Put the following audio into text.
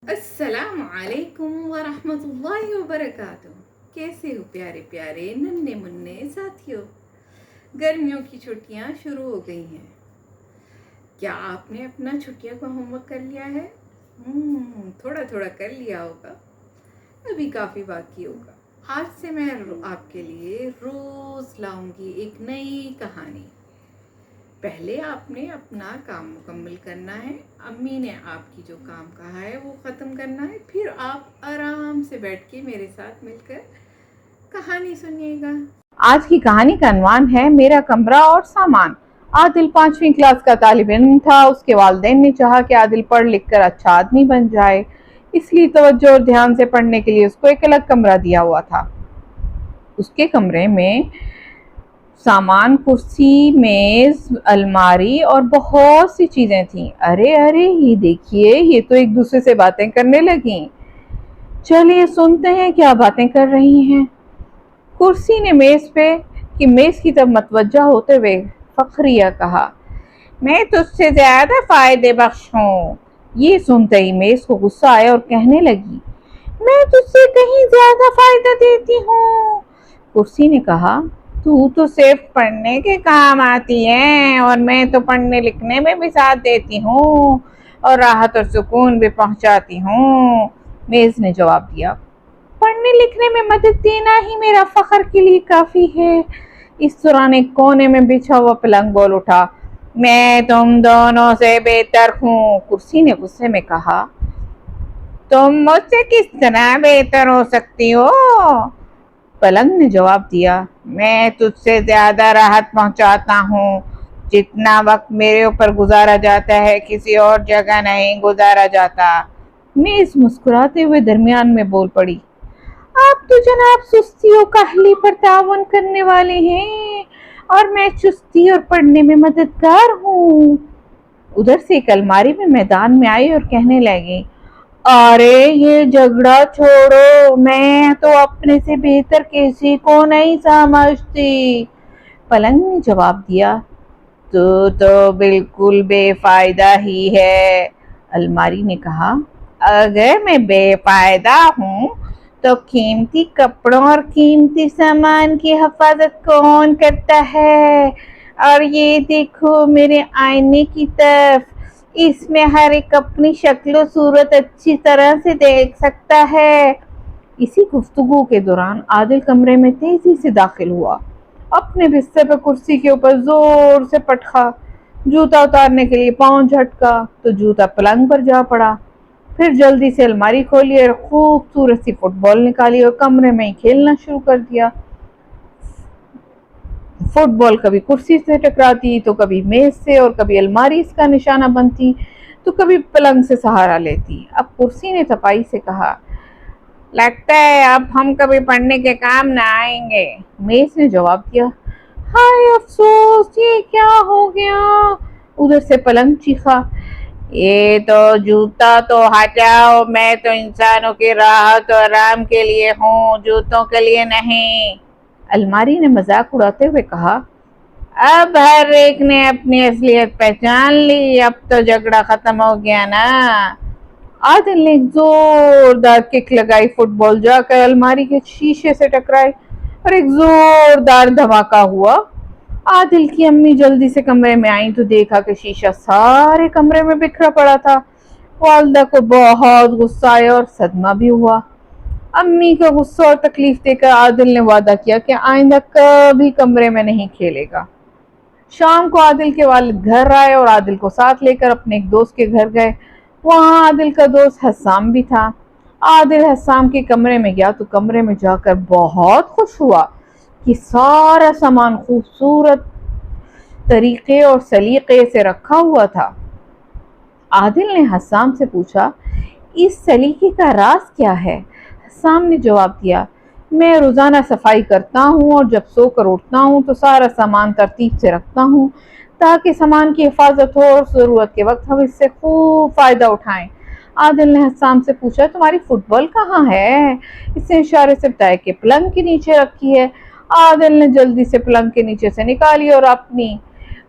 السلام علیکم ورحمۃ اللہ وبرکاتہ۔ کیسے ہو پیارے پیارے ننھے منھے ساتھیوں؟ گرمیوں کی چھٹیاں شروع ہو گئی ہیں۔ کیا آپ نے اپنا چھٹیاں کا ہوم ورک کر لیا ہے؟ تھوڑا تھوڑا کر لیا ہوگا، ابھی کافی باقی ہوگا۔ آج سے میں آپ کے لیے روز لاؤں گی ایک نئی کہانی۔ پہلے آپ نے اپنا کام مکمل کرنا ہے، امی نے آپ کی جو کام کہا ہے وہ ختم کرنا ہے، پھر آپ آرام سے بیٹھ کے میرے ساتھ مل کر کہانی سنیے گا۔ آج کی کہانی کا عنوان ہے میرا کمرہ اور سامان۔ عادل 5ویں کلاس کا طالب علم تھا۔ اس کے والدین نے چاہا کہ عادل پڑھ لکھ کر اچھا آدمی بن جائے، اس لیے توجہ اور دھیان سے پڑھنے کے لیے اس کو ایک الگ کمرہ دیا ہوا تھا۔ اس کے کمرے میں سامان، کرسی، میز، الماری اور بہت سی چیزیں تھیں۔ ارے یہ دیکھیے، یہ تو ایک دوسرے سے باتیں کرنے لگیں۔ چلیے سنتے ہیں کیا باتیں کر رہی ہیں۔ کرسی نے میز کی طرف متوجہ ہوتے ہوئے فخریہ کہا، میں تجھ سے زیادہ فائدے بخش ہوں۔ یہ سنتے ہی میز کو غصہ آیا اور کہنے لگی، میں تجھ سے کہیں زیادہ فائدہ دیتی ہوں۔ کرسی نے کہا، تو صرف پڑھنے کے کام آتی ہے اور میں تو پڑھنے لکھنے میں بھی ساتھ دیتی ہوں اور راحت اور سکون بھی پہنچاتی ہوں۔ میز نے جواب دیا، پڑھنے لکھنے میں مدد دینا ہی میرا فخر کے لیے کافی ہے۔ اس دوران ایک کونے میں بچھا ہوا پلنگ بول اٹھا، میں تم دونوں سے بہتر ہوں۔ کرسی نے غصے میں کہا، تم مجھ سے کس طرح بہتر ہو سکتی ہو؟ پلنگ نے جواب دیا، میں تجھ سے زیادہ راحت پہنچاتا ہوں۔ جتنا وقت میرے اوپر گزارا جاتا ہے کسی اور جگہ نہیں گزارا جاتا۔ میز مسکراتے ہوئے درمیان میں بول پڑی، آپ تو جناب سستی و کاہلی پر تعاون کرنے والے ہیں اور میں چستی اور پڑھنے میں مددگار ہوں۔ ادھر سے ایک الماری میں میدان میں آئی اور کہنے لگی، ارے یہ جھگڑا چھوڑو، میں تو اپنے سے بہتر کسی کو نہیں سمجھتی۔ پلنگ نے جواب دیا، تو بالکل بے فائدہ ہی ہے۔ الماری نے کہا، اگر میں بے فائدہ ہوں تو قیمتی کپڑوں اور قیمتی سامان کی حفاظت کون کرتا ہے؟ اور یہ دیکھو میرے آئینے کی طرف، اس میں ہر ایک اپنی شکل و صورت اچھی طرح سے دیکھ سکتا ہے۔ اسی گفتگو کے دوران عادل کمرے میں تیزی سے داخل ہوا، اپنے بستر پر کرسی کے اوپر زور سے پٹکا، جوتا اتارنے کے لیے پاؤں جھٹکا تو جوتا پلنگ پر جا پڑا۔ پھر جلدی سے الماری کھولی اور خوبصورت سی فٹ بال نکالی اور کمرے میں ہی کھیلنا شروع کر دیا۔ فٹ بال کبھی کرسی سے ٹکراتی تو کبھی میز سے، اور کبھی الماری اس کا نشانہ بنتی تو کبھی پلنگ سے سہارا لیتی۔ اب کرسی نے صفائی سے کہا، لگتا ہے اب ہم کبھی پڑھنے کے کام نہ آئیں گے۔ میز نے جواب دیا، ہائے افسوس، یہ کیا ہو گیا؟ ادھر سے پلنگ چیخا، یہ تو جوتا تو ہٹاؤ، میں تو انسانوں کی راحت اور آرام کے لیے ہوں، جوتوں کے لیے نہیں۔ الماری نے مذاق اڑاتے ہوئے کہا، اب ہر ایک نے اپنی اصلیت پہچان لی، اب تو جھگڑا ختم ہو گیا نا۔ عادل نے ایک زوردار کک لگائی، فٹ بال جا کر الماری کے شیشے سے ٹکرائی اور ایک زوردار دھماکہ ہوا۔ عادل کی امی جلدی سے کمرے میں آئیں تو دیکھا کہ شیشہ سارے کمرے میں بکھرا پڑا تھا۔ والدہ کو بہت غصہ آیا اور صدمہ بھی ہوا۔ امی کا غصہ اور تکلیف دے کر عادل نے وعدہ کیا کہ آئندہ کبھی کمرے میں نہیں کھیلے گا۔ شام کو عادل کے والد گھر آئے اور عادل کو ساتھ لے کر اپنے ایک دوست کے گھر گئے۔ وہاں عادل کا دوست حسام بھی تھا۔ عادل حسام کے کمرے میں گیا تو کمرے میں جا کر بہت خوش ہوا کہ سارا سامان خوبصورت طریقے اور سلیقے سے رکھا ہوا تھا۔ عادل نے حسام سے پوچھا، اس سلیقے کا راز کیا ہے؟ حسام نے جواب دیا، میں روزانہ صفائی کرتا ہوں اور جب سو کر اٹھتا ہوں تو سارا سامان ترتیب سے رکھتا ہوں تاکہ سامان کی حفاظت ہو اور ضرورت کے وقت ہم اس سے خوب فائدہ اٹھائیں۔ عادل نے حسام سے پوچھا، تمہاری فٹ بال کہاں ہے؟ اس نے اشارے سے بتایا کہ پلنگ کے نیچے رکھی ہے۔ عادل نے جلدی سے پلنگ کے نیچے سے نکالی اور اپنی